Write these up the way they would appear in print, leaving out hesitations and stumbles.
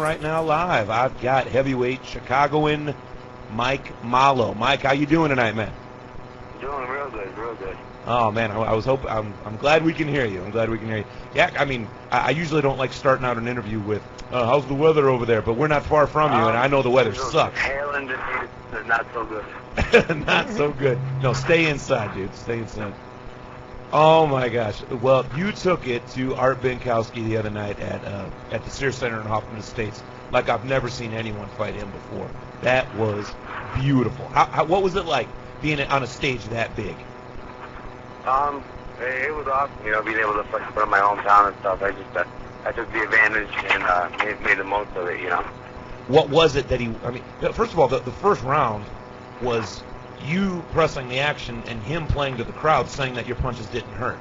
right now live. I've got heavyweight Chicagoan Mike Mollo. Mike, how you doing tonight, man? Doing real good, real good. Oh man, I was hoping. I'm glad we can hear you. I'm glad we can hear you. Yeah, I mean, I usually don't like starting out an interview with, "How's the weather over there?" But we're not far from you, and I know the weather sucks. Hail and not so good. Not so good. No, stay inside, dude. Stay inside. Oh my gosh. Well, you took it to Art Binkowski the other night at the Sears Center in Hoffman Estates, like I've never seen anyone fight him before. That was beautiful. What was it like being on a stage that big? It was awesome, being able to fight from my hometown and stuff. I took the advantage and made the most of it, What was it that first of all, the first round was you pressing the action and him playing to the crowd, saying that your punches didn't hurt.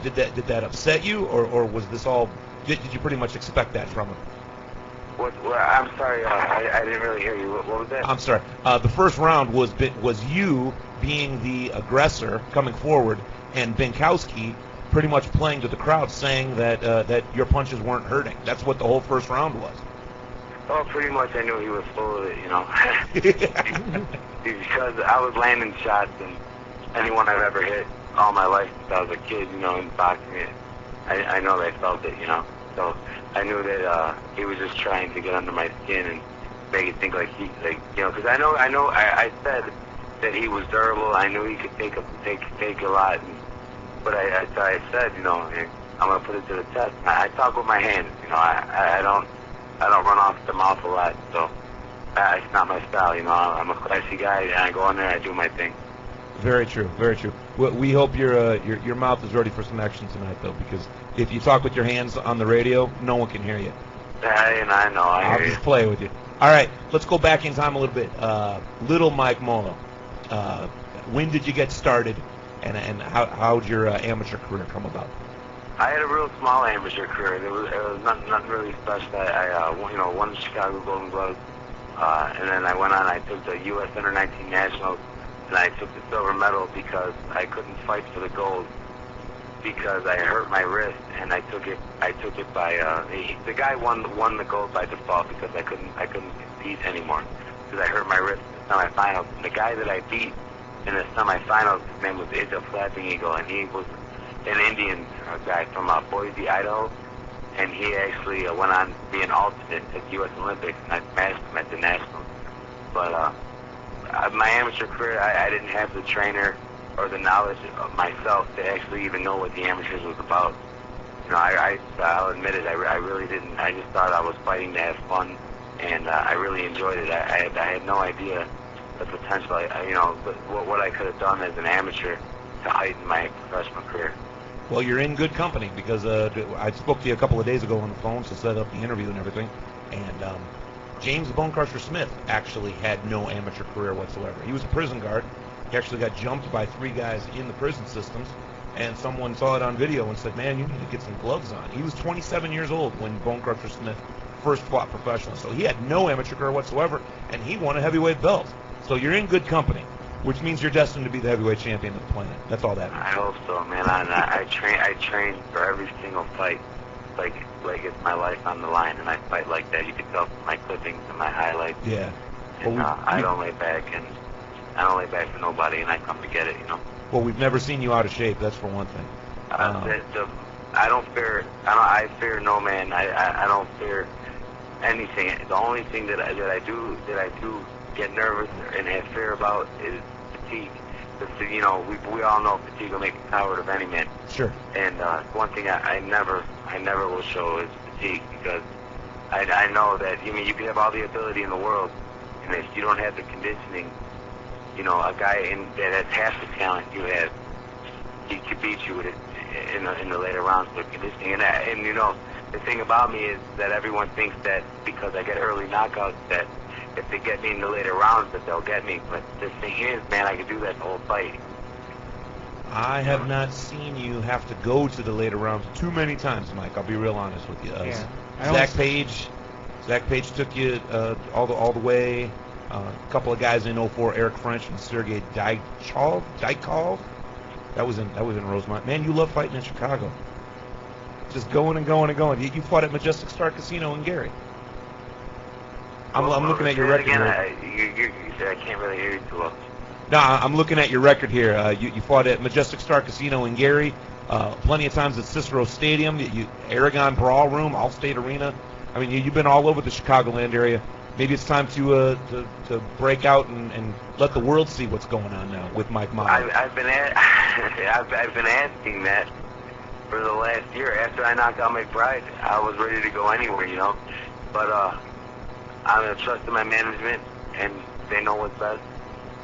Did that upset you, or was this all? Did you pretty much expect that from him? I'm sorry, I didn't really hear you. What was that? I'm sorry. The first round was you being the aggressor coming forward, and Binkowski pretty much playing to the crowd, saying that your punches weren't hurting. That's what the whole first round was. Oh, pretty much I knew he was full of it, because I was landing shots, and anyone I've ever hit all my life since I was a kid, in boxing, I know they felt it, So I knew that he was just trying to get under my skin and make it think because I said that he was durable. I knew he could take a lot, but I said, I'm gonna put it to the test. I talk with my hands, I don't run off the mouth a lot, so it's not my style, I'm a classy guy, and I go in there, I do my thing. Very true, very true. We hope your mouth is ready for some action tonight, though, because if you talk with your hands on the radio, no one can hear you. I know, I'll just play with you. All right, let's go back in time a little bit. Little Mike Mollo, when did you get started, and how'd your amateur career come about? I had a real small amateur career. It was nothing really special. I won the Chicago Golden Gloves, and then I went on. I took the U.S. Under-19 Nationals, and I took the silver medal because I couldn't fight for the gold because I hurt my wrist, and I took it by the guy won the gold by default because I couldn't compete anymore because I hurt my wrist in the semifinals. And the guy that I beat in the semifinals, his name was Idja Flapping Eagle, and he was an Indian guy from Boise, Idaho, and he actually went on to be an alternate at the U.S. Olympics, and I smashed him at the Nationals. But my amateur career, I didn't have the trainer or the knowledge of myself to actually even know what the amateurs was about. I'll admit it, I really didn't. I just thought I was fighting to have fun, and I really enjoyed it. I had no idea the potential, what I could have done as an amateur to heighten my professional career. Well, you're in good company because I spoke to you a couple of days ago on the phone to set up the interview and everything, and James the Bone Crusher Smith actually had no amateur career whatsoever. He was a prison guard. He actually got jumped by 3 guys in the prison systems, and someone saw it on video and said, "Man, you need to get some gloves on." He was 27 years old when Bone Crusher Smith first fought professionally, so he had no amateur career whatsoever, and he won a heavyweight belt. So you're in good company, which means you're destined to be the heavyweight champion of the planet. That's all that means. I hope so, man. I train for every single fight, like it's my life on the line, and I fight like that. You can tell from my clippings and my highlights. Yeah. And I don't lay back, and I don't lay back for nobody, and I come to get it, Well, we've never seen you out of shape. That's for one thing. I don't fear. I fear no man. I don't fear anything. The only thing that I do get nervous and have fear about is fatigue. We all know fatigue will make a coward of any man. Sure. And one thing I never will show is fatigue, because I know that you can have all the ability in the world, and if you don't have the conditioning, a guy that has half the talent you have, he could beat you with it in the later rounds with conditioning. And the thing about me is that everyone thinks that because I get early knockouts that if they get me in the later rounds that they'll get me. But the thing is, man, I could do that the whole fight. I have not seen you have to go to the later rounds too many times, Mike. I'll be real honest with you. Zach Page took you all the way. A couple of guys in 04, Eric French and Sergey Dykov. That was in Rosemont. Man, you love fighting in Chicago. Just going and going and going. You fought at Majestic Star Casino in Gary. I'm looking at your record here. I can't really hear you too well. No, I'm looking at your record here. You fought at Majestic Star Casino in Gary, plenty of times at Cicero Stadium, Aragon Brawl Room, Allstate Arena. I mean, you've been all over the Chicagoland area. Maybe it's time to break out and let the world see what's going on now with Mike Mollo. I've been asking that for the last year. After I knocked out McBride, I was ready to go anywhere, you know. But I'm gonna trust in my management, and they know what's best.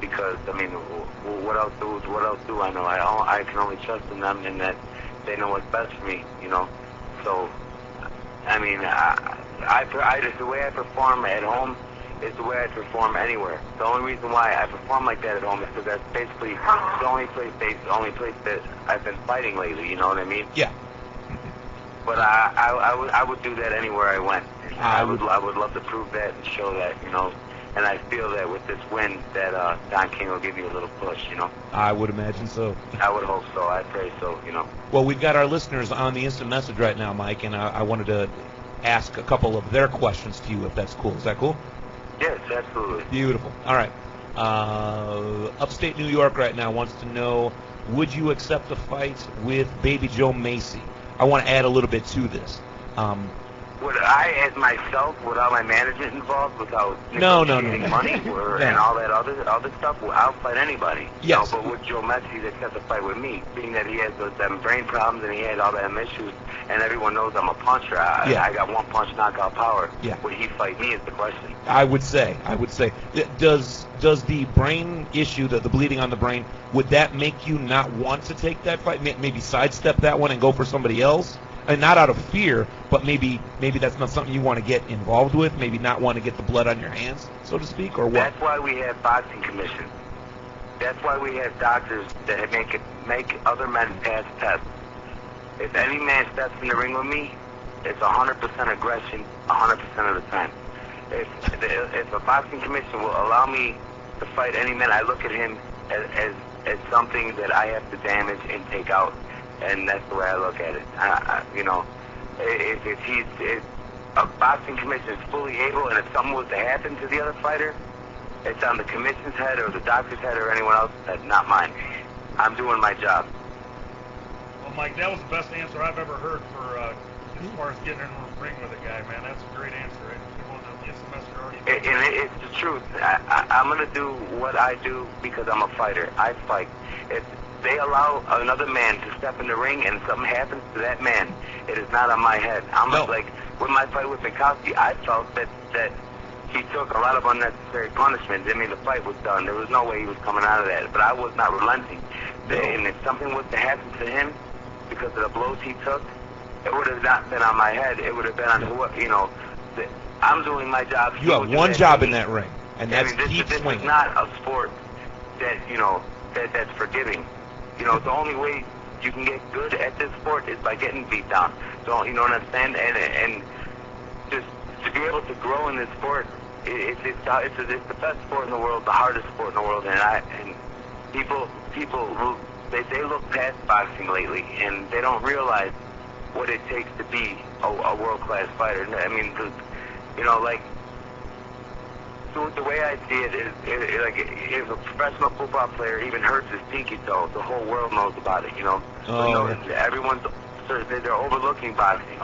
Because I mean, what else do I know? I can only trust in them, and that they know what's best for me, you know. So, I mean, the way I perform at home is the way I perform anywhere. The only reason why I perform like that at home is because that's basically the only place that I've been fighting lately. You know what I mean? Yeah. But I would do that anywhere I went. I would love to prove that and show that, you know. And I feel that with this win, that Don King will give me a little push, you know. I would imagine so. I would hope so. I pray so, you know. Well, we've got our listeners on the instant message right now, Mike, and I wanted to ask a couple of their questions to you, if that's cool. Is that cool? Yes, absolutely. Beautiful. All right. Upstate New York right now wants to know, would you accept a fight with Baby Joe Macy? I want to add a little bit to this. Would I, as myself, without my management involved, without No. money and all that other stuff, I'll fight anybody. Yes. You know, but would Joe Messi accept a fight with me, being that he has them brain problems and he had all them issues, and everyone knows I'm a puncher. I got one punch knockout power. Yeah. Would he fight me is the question. I would say. Does the brain issue, the bleeding on the brain, would that make you not want to take that fight? Maybe sidestep that one and go for somebody else? And not out of fear, but maybe that's not something you want to get involved with. Maybe not want to get the blood on your hands, so to speak, or what? That's why we have boxing commissions. That's why we have doctors that make other men pass tests. If any man steps in the ring with me, it's 100% aggression 100% of the time. If a boxing commission will allow me to fight any man, I look at him as something that I have to damage and take out. And that's the way I look at it. You know, if a boxing commission is fully able, and if something was to happen to the other fighter, it's on the commission's head or the doctor's head or anyone else's head, not mine. I'm doing my job. Well, Mike, that was the best answer I've ever heard for as far as getting in the ring with a guy, man. That's a great answer. It's the truth. I'm going to do what I do because I'm a fighter. I fight. If they allow another man to step in the ring and something happens to that man, it is not on my head. Like with my fight with Binkowski, I felt that he took a lot of unnecessary punishment. I mean, the fight was done. There was no way he was coming out of that. But I was not relenting. And if something was to happen to him because of the blows he took, it would have not been on my head. It would have been on whoever, you know. I'm doing my job. You have one job in that ring, and that's keep this swinging. This is not a sport that, you know, that's forgiving. You know, the only way you can get good at this sport is by getting beat down. So, you know what I'm saying? And just to be able to grow in this sport, it's the best sport in the world, the hardest sport in the world. And people they look past boxing lately, and they don't realize what it takes to be a world-class fighter. I mean, you know, like, the way I see it is, like, if a professional football player even hurts his pinky toe, the whole world knows about it, you know. Everyone's, they're overlooking boxing.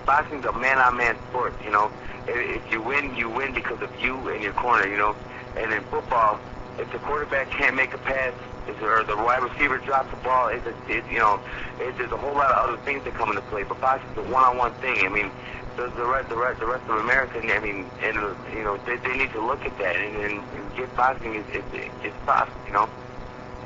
Boxing's a man-on-man sport, you know. If you win, you win because of you and your corner, you know. And in football, if the quarterback can't make a pass, or the wide receiver drops the ball, you know, there's a whole lot of other things that come into play. But boxing's a one-on-one thing. I mean, the rest of America, I mean, and you know, they need to look at that and get boxing is possible, you know.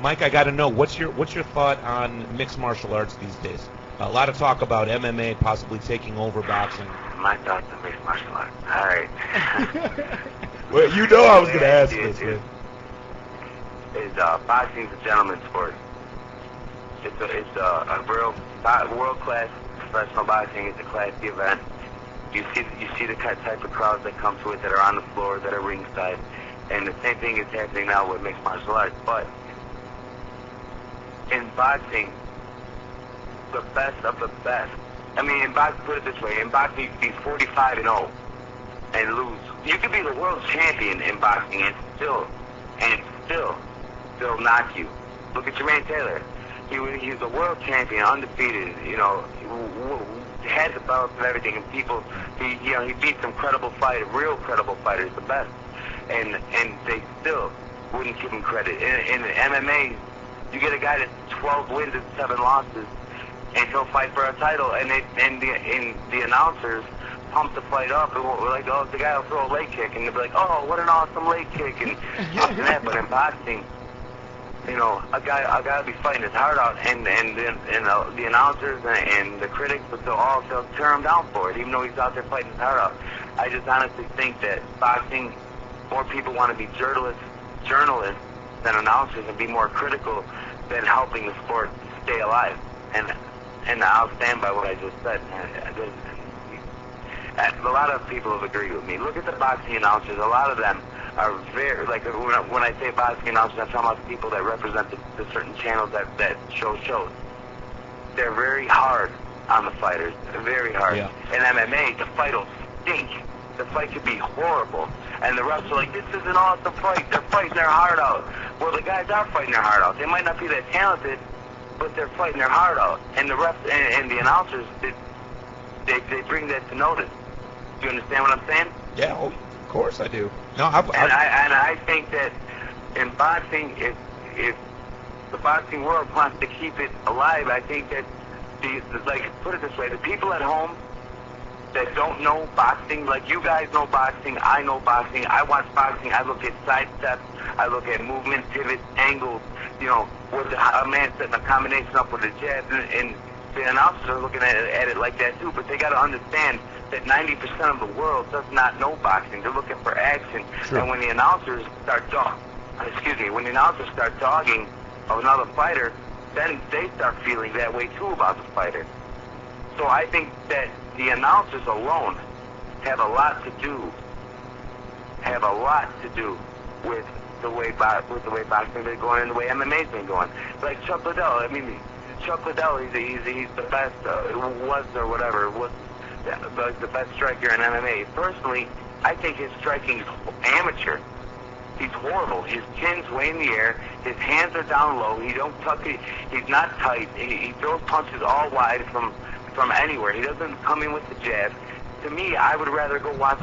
Mike, I got to know, what's your thought on mixed martial arts these days? A lot of talk about MMA possibly taking over boxing. My thoughts on mixed martial arts. All right. Well, you know I was going to ask this, man. Boxing's a gentleman's sport. It's a real world-class professional boxing. It's a classy event. You see the type of crowds that come to it, that are on the floor, that are ringside, and the same thing is happening now with mixed martial arts. But in boxing, the best of the best. I mean, in boxing, put it this way: in boxing, you can be 45-0, and lose. You could be the world champion in boxing and still knock you. Look at Jermaine Taylor. He's the world champion, undefeated. You know, had the belts and everything, and people, he beat some credible fighters, real credible fighters, the best, and they still wouldn't give him credit. In MMA, you get a guy that's 12 wins and 7 losses, and he'll fight for a title, and the announcers pump the fight up, and we're like, oh, the guy will throw a leg kick, and they'll be like, oh, what an awesome leg kick, and that. But in boxing, you know, a guy will be fighting his heart out, and the announcers and the critics they'll tear him down for it, even though he's out there fighting his heart out. I just honestly think that boxing, more people want to be journalists than announcers and be more critical than helping the sport stay alive. And I'll stand by what I just said. A lot of people have agreed with me. Look at the boxing announcers. A lot of them are very, like, when I say boxing announcers, I'm talking about the people that represent the certain channels that show shows. They're very hard on the fighters. They're very hard. Yeah. In MMA, the fight will stink. The fight could be horrible. And the refs are like, this is an awesome fight. They're fighting their heart out. Well, the guys are fighting their heart out. They might not be that talented, but they're fighting their heart out. And the refs and the announcers, they bring that to notice. Do you understand what I'm saying? Yeah, of course I do. No, I think that in boxing, if the boxing world wants to keep it alive, I think that put it this way, the people at home that don't know boxing, like you guys know boxing, I know boxing, I watch boxing, I look at side steps, I look at movement, pivots, angles, you know, with a man setting a combination up with a jab, and the announcers are looking at it like that too, but they got to understand that 90% of the world does not know boxing. They're looking for action. Sure. And when the announcers start dogging of another fighter, then they start feeling that way too about the fighter. So I think that the announcers alone have a lot to do with the way boxing's been going and the way MMA's been going. Like Chuck Liddell, I mean, Chuck Liddell, he's the best, was the best striker in MMA. Personally, I think his striking is amateur. He's horrible. His chin's way in the air. His hands are down low. He don't tuck it. He's not tight. He throws punches all wide from anywhere. He doesn't come in with the jab. To me, I would rather go watch.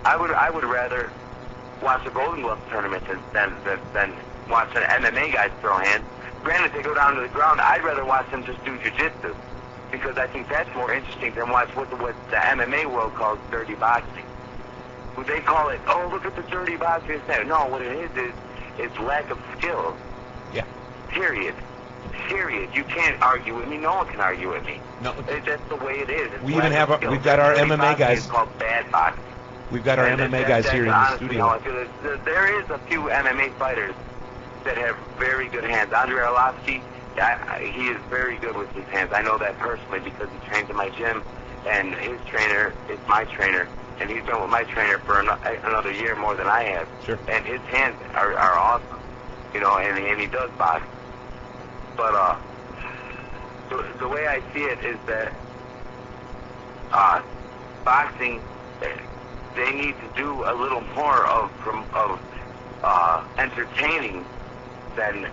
I would rather watch a Golden Glove tournament than watch an MMA guy throw hands. Granted, they go down to the ground. I'd rather watch them just do jiu-jitsu, because I think that's more interesting than watch what the MMA world calls dirty boxing. They call it, oh, look at the dirty boxing. No, what it is it's lack of skill. Yeah. Period. You can't argue with me. No one can argue with me. No. That's the way it is. We've got our dirty MMA guys. It's called bad boxing. We've got our MMA guys here in the studio. There is a few MMA fighters that have very good hands. Andrei Arlovsky, he is very good with his hands. I know that personally because he trains in my gym, and his trainer is my trainer, and he's been with my trainer for another year more than I have. Sure. And his hands are awesome, you know, and he does box. But the way I see it is that boxing, they need to do a little more of entertaining than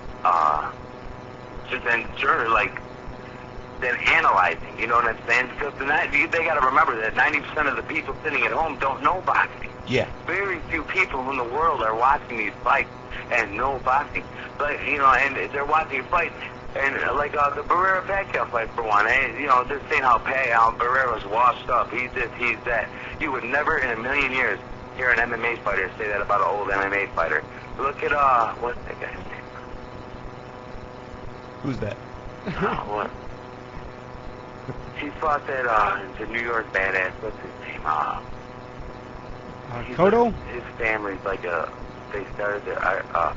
analyzing. You know what I'm saying? Because they got to remember that 90% of the people sitting at home don't know boxing. Yeah. Very few people in the world are watching these fights and know boxing. But you know, and they're watching a fight, and like the Barrera-Pacquiao fight for one. And, you know, they're saying how Barrera's washed up. He's this, he's that. You would never in a million years hear an MMA fighter say that about an old MMA fighter. Look at what's that guy's name? Who's that? What? He fought that the New York badass. What's his name? Cotto? His family's like they started the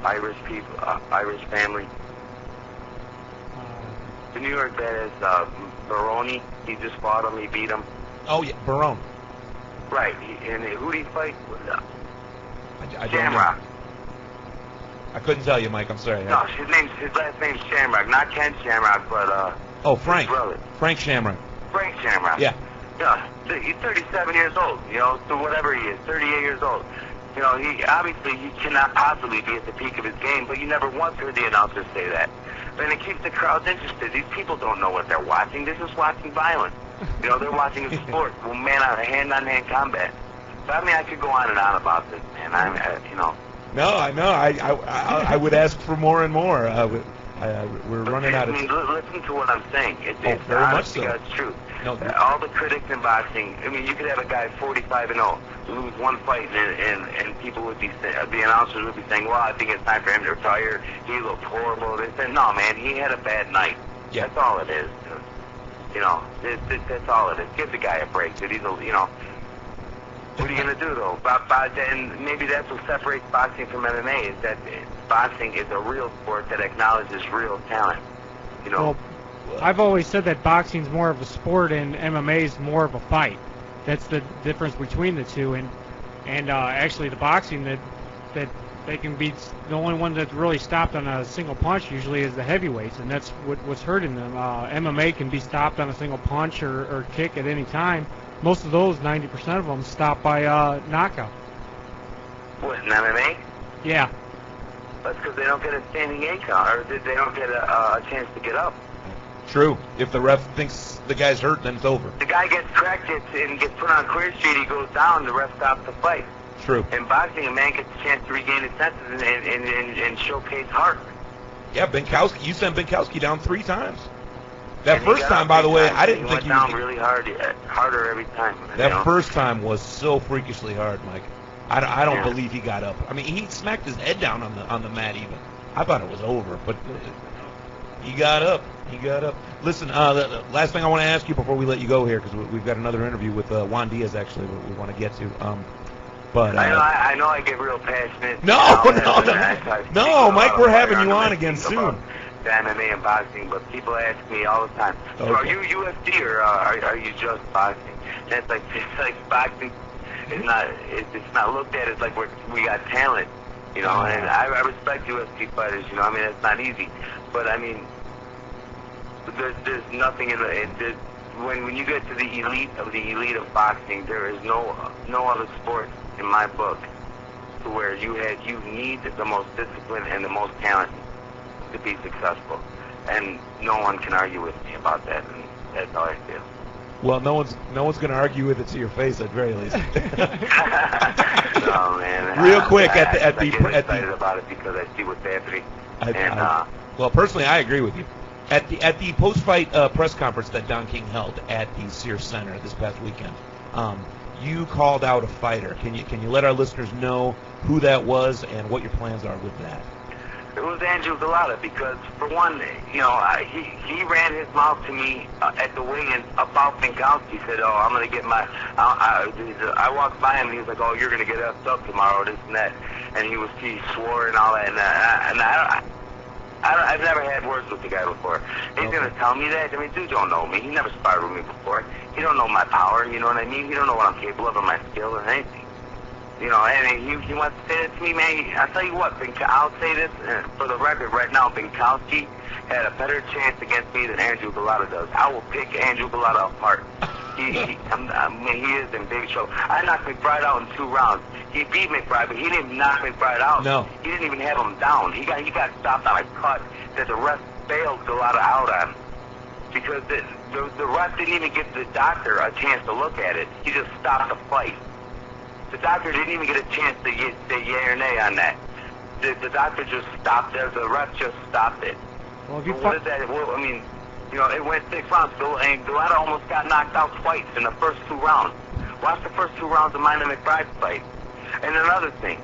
Irish people, Irish family. The New York badass, Baroni. He just fought him. He beat him. Oh yeah, Barone. Right. And who did he fight? I Shamrock. I couldn't tell you, Mike. I'm sorry. No, his last name's Shamrock, not Ken Shamrock, but oh, Frank. His brother. Frank Shamrock. Frank Shamrock. Yeah. Yeah, he's 37 years old, you know, so whatever he is, 38 years old. You know, he cannot possibly be at the peak of his game, but you never once heard the announcers say that. And it keeps the crowds interested. These people don't know what they're watching. They're just watching violence. You know, they're watching a sport, well, hand-on-hand combat. But I mean, I could go on and on about this, man. You know. No, I know. I would ask for more and more. We're running out of time. I mean, listen to what I'm saying. It's very much so. God's truth. No, all the critics in boxing, I mean, you could have a guy 45-0 lose one fight, and people would be, the announcers would be saying, well, I think it's time for him to retire. He looked horrible. They said, no, man, he had a bad night. Yeah. That's all it is. You know, that's all it is. Give the guy a break. That he's, you know. What are you going to do, though? And maybe that's what separates boxing from MMA, is that boxing is a real sport that acknowledges real talent. You know? Well, I've always said that boxing's more of a sport and MMA's more of a fight. That's the difference between the two. And actually, the boxing that they can be, the only one that's really stopped on a single punch usually is the heavyweights, and that's what's hurting them. MMA can be stopped on a single punch or kick at any time. Most of those, 90% of them, stop by knockout. What, in MMA? Yeah. That's because they don't get a standing A count, or they don't get a chance to get up. True. If the ref thinks the guy's hurt, then it's over. The guy gets cracked and gets put on clear street, he goes down, the ref stops the fight. True. In boxing, a man gets a chance to regain his senses and showcase heart. Yeah, Binkowski. You sent Binkowski down 3 times. That And first time, by the way, I didn't he think went he down was... really hard, harder every time. That first time was so freakishly hard, Mike. I don't Yeah. believe he got up. I mean, he smacked his head down on the mat even. I thought it was over, but he got up. He got up. Listen, the last thing I want to ask you before we let you go here, because we've got another interview with Juan Diaz, actually, we want to get to. But I know I get real passionate. No, Mike, we're having you on again soon. The MMA and boxing, but people ask me all the time, so are you UFC or are you just boxing? And it's like boxing is not, it's not looked at as like we got talent, you know, and I respect UFC fighters, you know, I mean, it's not easy, but I mean, there's nothing in when you get to the elite of boxing, there is no other sport in my book to where you need the most discipline and the most talent to be successful, and no one can argue with me about that, and that's how I feel. Well, no one's going to argue with it to your face, at very least. No, man. Real quick, I get excited about it because I see what's happening. Well, personally, I agree with you. At the post-fight press conference that Don King held at the Sears Center this past weekend, you called out a fighter. Can you let our listeners know who that was and what your plans are with that? It was Andrew Galata because, for one, you know, he ran his mouth to me at the weigh-in about Binkowski. He said, "Oh, I'm going to get my." I walked by him and he was like, "Oh, you're going to get effed up tomorrow, this and that," and he swore and all that. And I've never had words with the guy before. He's going to tell me that. I mean, dude don't know me. He never sparred with me before. He don't know my power. You know what I mean? He don't know what I'm capable of or my skill or anything. You know, and he wants to say that to me, man. I'll tell you what, I'll say this for the record right now. Binkowski had a better chance against me than Andrew Galata does. I will pick Andrew Galata apart. He is in big trouble. I knocked McBride out in 2 rounds. He beat McBride, but he didn't knock McBride out. No. He didn't even have him down. He got stopped on a cut that the ref bailed Galata out on. Because the ref didn't even give the doctor a chance to look at it. He just stopped the fight. The doctor didn't even get a chance to say yay or nay on that. The doctor just stopped it. The ref just stopped it. Well, What is that? Well, I mean, you know, it went 6 rounds. And Galata almost got knocked out twice in the first 2 rounds. Watch the first 2 rounds of mine and McBride's fight. And another thing,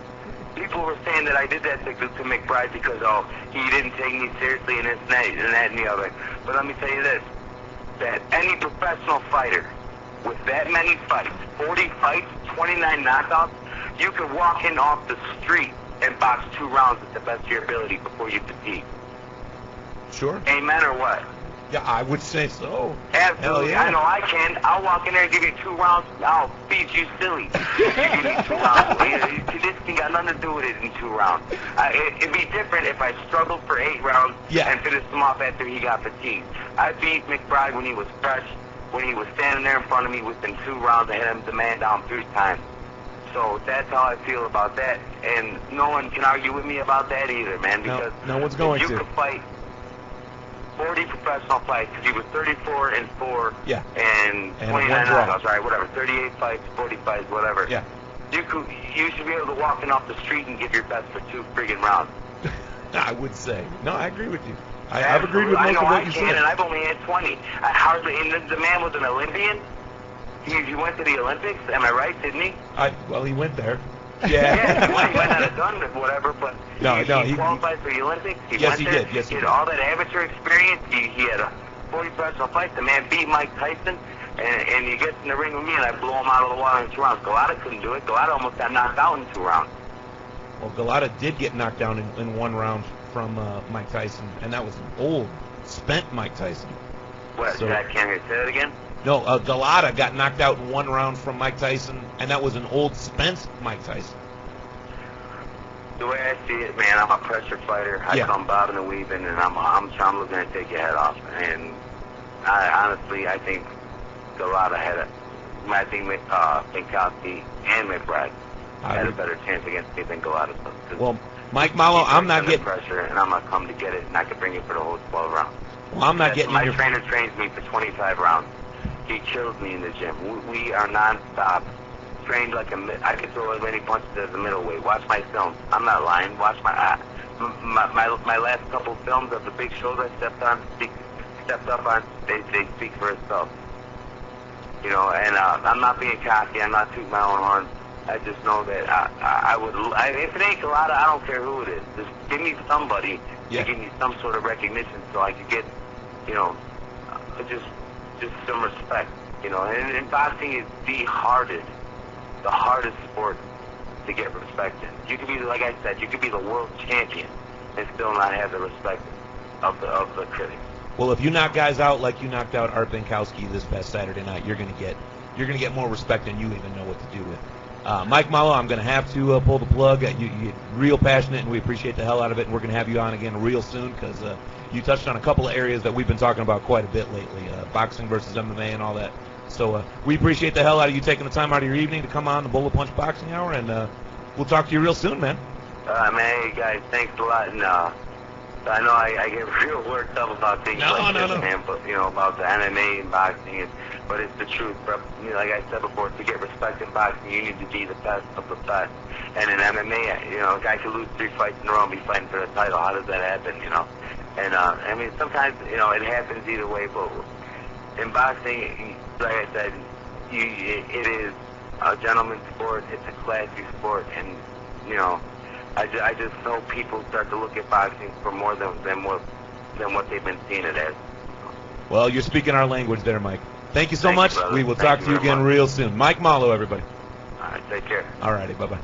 people were saying that I did that to McBride because, he didn't take me seriously and this and that and the other. But let me tell you this, that any professional fighter with that many fights, 40 fights, 29 knockouts, you could walk in off the street and box 2 rounds at the best of your ability before you fatigue. Sure. Amen or what? Yeah, I would say so. Absolutely. Yeah. I know I can. I'll walk in there and give you 2 rounds. I'll beat you silly. You give me 2 rounds. This thing got nothing to do with it in 2 rounds. It'd be different if I struggled for 8 rounds and finished him off after he got fatigued. I beat McBride when he was fresh. when he was standing there in front of me within 2 rounds, I had the man down 3 times. So that's how I feel about that, and no one can argue with me about that either, man. Because no one's going you to. could fight 40 professional fights, because he was 34-4 Yeah. and 29 knockouts, right? Whatever, 38 fights, 40 fights, whatever. Yeah. You should be able to walk in off the street and give your best for 2 friggin' rounds. I would say. No, I agree with you. I've agreed with most of what you said. And I've only had 20. And the man was an Olympian. He went to the Olympics. Am I right? Didn't he? Well, he went there. Yeah, he went on a gun or whatever, but he qualified for the Olympics. Yes, he did. Yes, he did all that amateur experience. He had a 40 professional fights. The man beat Mike Tyson, and he gets in the ring with me, and I blow him out of the water in 2 rounds. Galata couldn't do it. Galata almost got knocked out in 2 rounds. Well, Galata did get knocked down in 1 round from Mike Tyson, and that was an old, spent Mike Tyson. What? So, Can't you say that again? No, Galata got knocked out in 1 round from Mike Tyson, and that was an old, spent Mike Tyson. The way I see it, man, I'm a pressure fighter. I come bobbing and weaving, and I'm looking to take your head off. And honestly, I think Galata I think Binkowski and McBride had a better chance against me than Galata. Well, Mike Mollo, I'm not getting pressure, and I'm gonna come to get it, and I can bring you for the whole 12 rounds. Well, I'm not getting my trainer trains me for 25 rounds. He kills me in the gym. We are non-stop trained like I can throw as many punches as a middleweight. Watch my films. I'm not lying. Watch my last couple films of the big shows I stepped up on. They speak for itself. You know, and I'm not being cocky. I'm not tooting my own horn. I just know that if it ain't Galata, I don't care who it is. Just give me somebody to give me some sort of recognition so I could get, you know, just some respect. You know, and boxing is the hardest sport to get respect in. You could be, like I said, you could be the world champion and still not have the respect of the critics. Well, if you knock guys out like you knocked out Art Binkowski this past Saturday night, you're gonna get more respect than you even know what to do with. Mike Mollo, I'm going to have to pull the plug. You're real passionate, and we appreciate the hell out of it, and we're going to have you on again real soon because you touched on a couple of areas that we've been talking about quite a bit lately, boxing versus MMA and all that. So we appreciate the hell out of you taking the time out of your evening to come on the Bolo Punch Boxing Hour, and we'll talk to you real soon, man. Man, hey, guys, thanks a lot. And I know I get real worked up about things man, but, you know, about the MMA and boxing, but it's the truth, bro. You know, like I said before, to get respect in boxing, you need to be the best of the best. And in MMA, you know, a guy could lose 3 fights in a row and be fighting for the title. How does that happen, you know? And, I mean, sometimes, you know, it happens either way, but in boxing, like I said, it is a gentleman's sport. It's a classy sport, and, you know, I just hope people start to look at boxing for more than what they've been seeing it as. Well, you're speaking our language there, Mike. Thank you so much. You, we will talk to you again real soon. Mike Mollo, everybody. All right, take care. All righty, bye-bye.